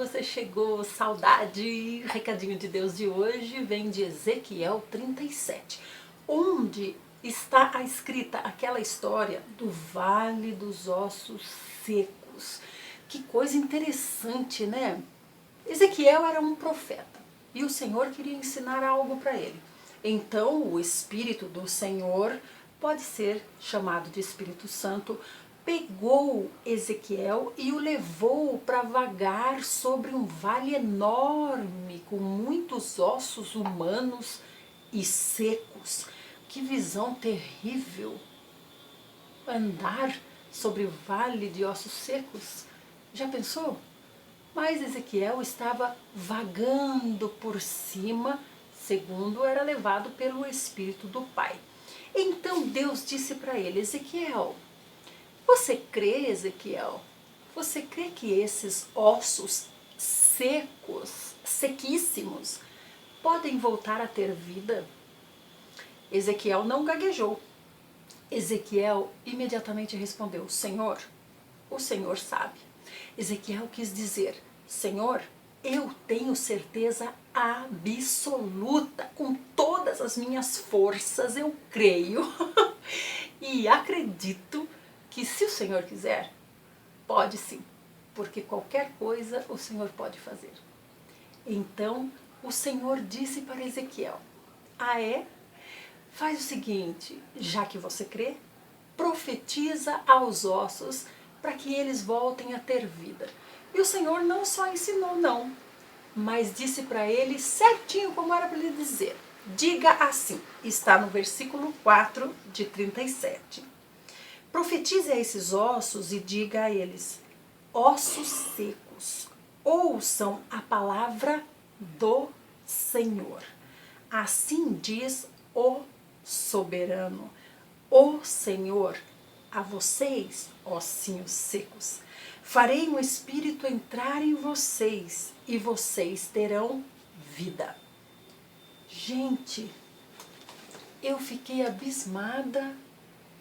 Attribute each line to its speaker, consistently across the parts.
Speaker 1: você chegou, saudade! Recadinho de Deus de hoje vem de Ezequiel 37, onde está escrita aquela história do Vale dos Ossos Secos. Que coisa interessante, né? Ezequiel era um profeta e o Senhor queria ensinar algo para ele. Então o Espírito do Senhor, pode ser chamado de Espírito Santo, pegou Ezequiel e o levou para vagar sobre um vale enorme, com muitos ossos humanos e secos. Que visão terrível! Andar sobre o vale de ossos secos. Já pensou? Mas Ezequiel estava vagando por cima, segundo era levado pelo Espírito do Pai. Então Deus disse para ele: Ezequiel, você crê, Ezequiel? Você crê que esses ossos secos, sequíssimos, podem voltar a ter vida? Ezequiel não gaguejou. Ezequiel imediatamente respondeu: Senhor, o Senhor sabe. Ezequiel quis dizer: Senhor, eu tenho certeza absoluta, com todas as minhas forças eu creio e acredito que se o Senhor quiser, pode sim, porque qualquer coisa o Senhor pode fazer. Então o Senhor disse para Ezequiel: ah é? Faz o seguinte, já que você crê, profetiza aos ossos para que eles voltem a ter vida. E o Senhor não só ensinou não, mas disse para ele certinho como era para ele dizer. Diga assim, está no versículo 4 de 37. Profetize a esses ossos e diga a eles: ossos secos, ouçam a palavra do Senhor. Assim diz o soberano, o Senhor, a vocês, ossinhos secos, farei um espírito entrar em vocês e vocês terão vida. Gente, eu fiquei abismada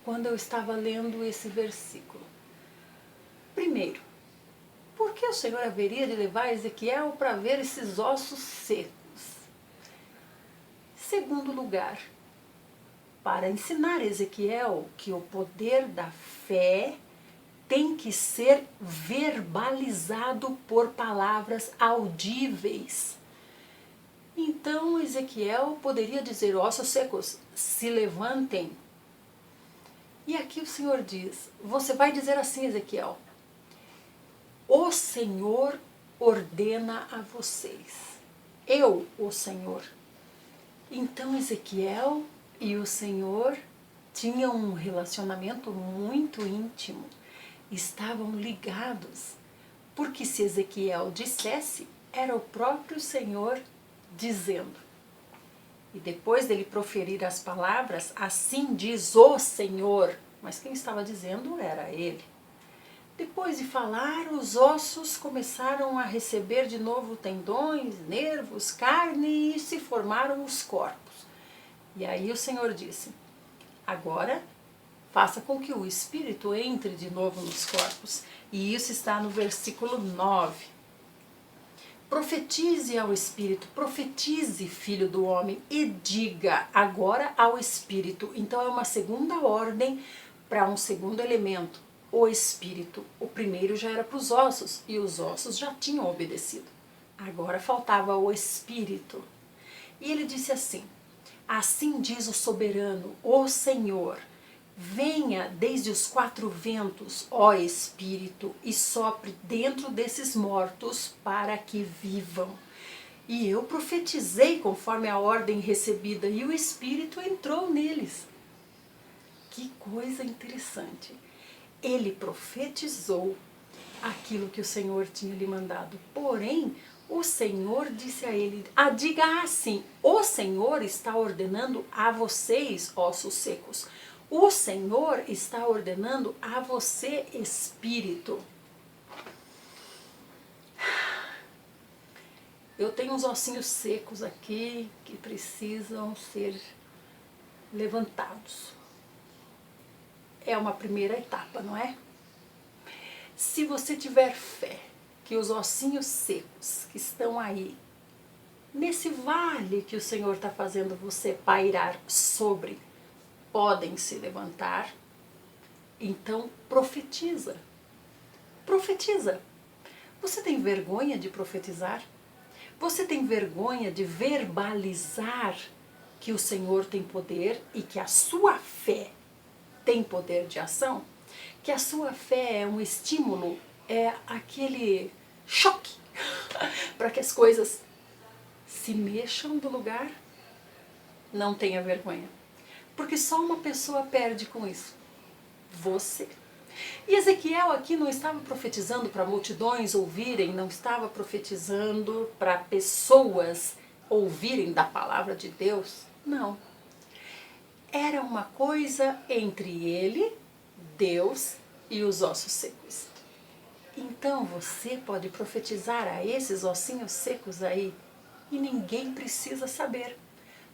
Speaker 1: quando eu estava lendo esse versículo. Primeiro, por que o Senhor haveria de levar Ezequiel para ver esses ossos secos? Segundo lugar, para ensinar Ezequiel que o poder da fé tem que ser verbalizado por palavras audíveis. Então Ezequiel poderia dizer: ossos secos, se levantem. E aqui o Senhor diz: você vai dizer assim, Ezequiel: o Senhor ordena a vocês. Eu, o Senhor. Então Ezequiel e o Senhor tinham um relacionamento muito íntimo. Estavam ligados. Porque se Ezequiel dissesse, era o próprio Senhor dizendo. E depois dele proferir as palavras, assim diz o Senhor, mas quem estava dizendo era ele. Depois de falar, os ossos começaram a receber de novo tendões, nervos, carne e se formaram os corpos. E aí o Senhor disse: agora faça com que o Espírito entre de novo nos corpos. E isso está no versículo 9. Profetize ao Espírito, profetize, filho do homem, e diga agora ao Espírito. Então é uma segunda ordem para um segundo elemento, o Espírito. O primeiro já era para os ossos, e os ossos já tinham obedecido. Agora faltava o Espírito. E ele disse assim: assim diz o soberano, o Senhor, venha desde os quatro ventos, ó Espírito, e sopre dentro desses mortos para que vivam. E eu profetizei conforme a ordem recebida, e o Espírito entrou neles. Que coisa interessante. Ele profetizou aquilo que o Senhor tinha lhe mandado. Porém, o Senhor disse a ele: diga assim, o Senhor está ordenando a vocês, ossos secos. O Senhor está ordenando a você, Espírito. Eu tenho uns ossinhos secos aqui que precisam ser levantados. É uma primeira etapa, não é? Se você tiver fé que os ossinhos secos que estão aí, nesse vale que o Senhor está fazendo você pairar sobre, podem se levantar, então profetiza. Profetiza. Você tem vergonha de profetizar? Você tem vergonha de verbalizar que o Senhor tem poder e que a sua fé tem poder de ação? Que a sua fé é um estímulo, é aquele choque para que as coisas se mexam do lugar? Não tenha vergonha. Porque só uma pessoa perde com isso. Você. E Ezequiel aqui não estava profetizando para multidões ouvirem, não estava profetizando para pessoas ouvirem da palavra de Deus. Não. Era uma coisa entre ele, Deus e os ossos secos. Então você pode profetizar a esses ossinhos secos aí e ninguém precisa saber.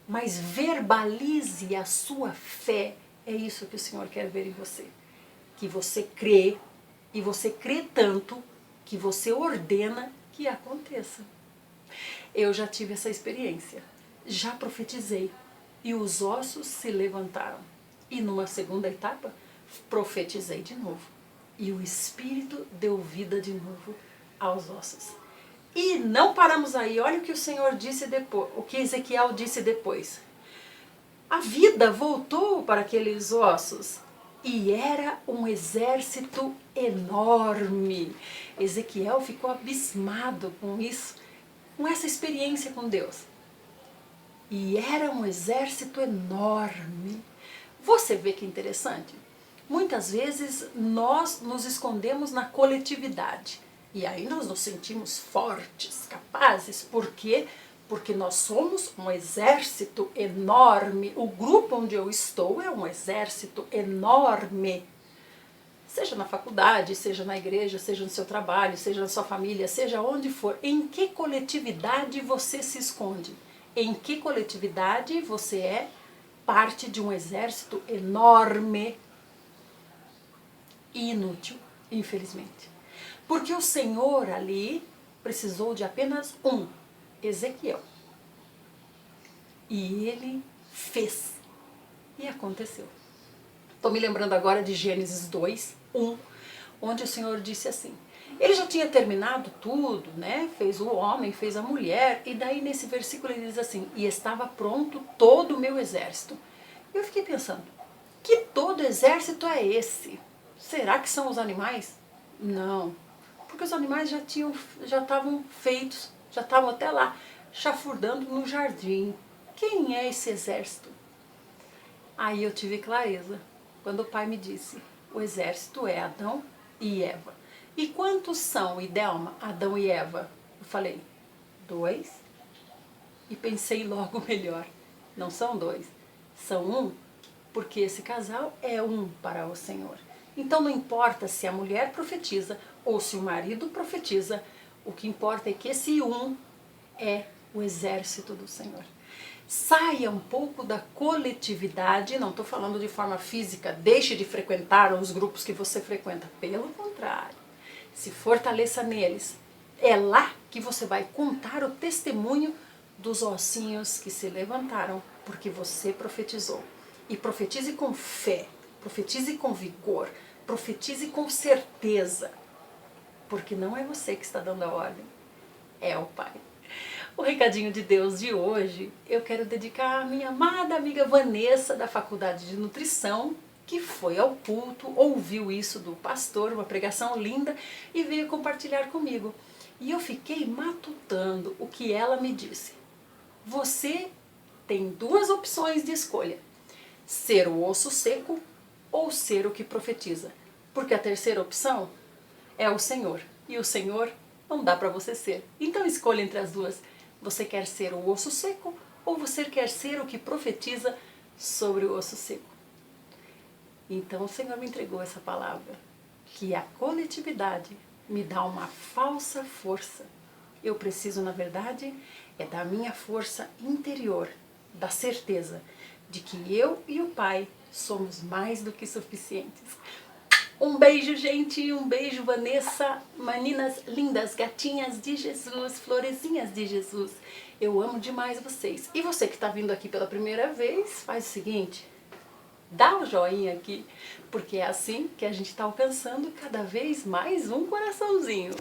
Speaker 1: Mas verbalize a sua fé. É isso que o Senhor quer ver em você. Que você crê, e você crê tanto que você ordena que aconteça. Eu já tive essa experiência, já profetizei e os ossos se levantaram. E numa segunda etapa, profetizei de novo e o Espírito deu vida de novo aos ossos. E não paramos aí, olha o que o Senhor disse depois, o que Ezequiel disse depois. A vida voltou para aqueles ossos. E era um exército enorme. Ezequiel ficou abismado com isso, com essa experiência com Deus. E era um exército enorme. Você vê que interessante? Muitas vezes nós nos escondemos na coletividade. E aí nós nos sentimos fortes, capazes. Por quê? Porque nós somos um exército enorme. O grupo onde eu estou é um exército enorme. Seja na faculdade, seja na igreja, seja no seu trabalho, seja na sua família, seja onde for. Em que coletividade você se esconde? Em que coletividade você é parte de um exército enorme e inútil, infelizmente. Porque o Senhor ali precisou de apenas um, Ezequiel. E ele fez. E aconteceu. Estou me lembrando agora de Gênesis 2, 1, onde o Senhor disse assim, ele já tinha terminado tudo, né? Fez o homem, fez a mulher, e daí nesse versículo ele diz assim, e estava pronto todo o meu exército. Eu fiquei pensando, que todo exército é esse? Será que são os animais? Não, porque os animais já estavam feitos, já estavam até lá, chafurdando no jardim. Quem é esse exército? Aí eu tive clareza, quando o pai me disse, o exército é Adão e Eva. E quantos são, Idelma, Adão e Eva? Eu falei, 2. E pensei logo melhor, não são 2, são 1, porque esse casal é um para o Senhor. Então não importa se a mulher profetiza ou se o marido profetiza, o que importa é que esse um é o exército do Senhor. Saia um pouco da coletividade, não estou falando de forma física, deixe de frequentar os grupos que você frequenta, pelo contrário, se fortaleça neles. É lá que você vai contar o testemunho dos ossinhos que se levantaram, porque você profetizou. E profetize com fé, profetize com vigor, profetize com certeza, porque não é você que está dando a ordem, é o Pai. O recadinho de Deus de hoje eu quero dedicar à minha amada amiga Vanessa da Faculdade de Nutrição, que foi ao culto, ouviu isso do pastor, uma pregação linda, e veio compartilhar comigo. E eu fiquei matutando o que ela me disse. Você tem 2 opções de escolha, ser o osso seco ou ser o que profetiza, porque a terceira opção é o Senhor, e o Senhor não dá para você ser. Então escolha entre as duas. Você quer ser o osso seco ou você quer ser o que profetiza sobre o osso seco? Então o Senhor me entregou essa palavra, que a coletividade me dá uma falsa força. Eu preciso, na verdade, é da minha força interior, da certeza de que eu e o Pai somos mais do que suficientes. Um beijo, gente, um beijo, Vanessa, meninas lindas, gatinhas de Jesus, florezinhas de Jesus. Eu amo demais vocês. E você que está vindo aqui pela primeira vez, faz o seguinte, dá um joinha aqui, porque é assim que a gente está alcançando cada vez mais um coraçãozinho.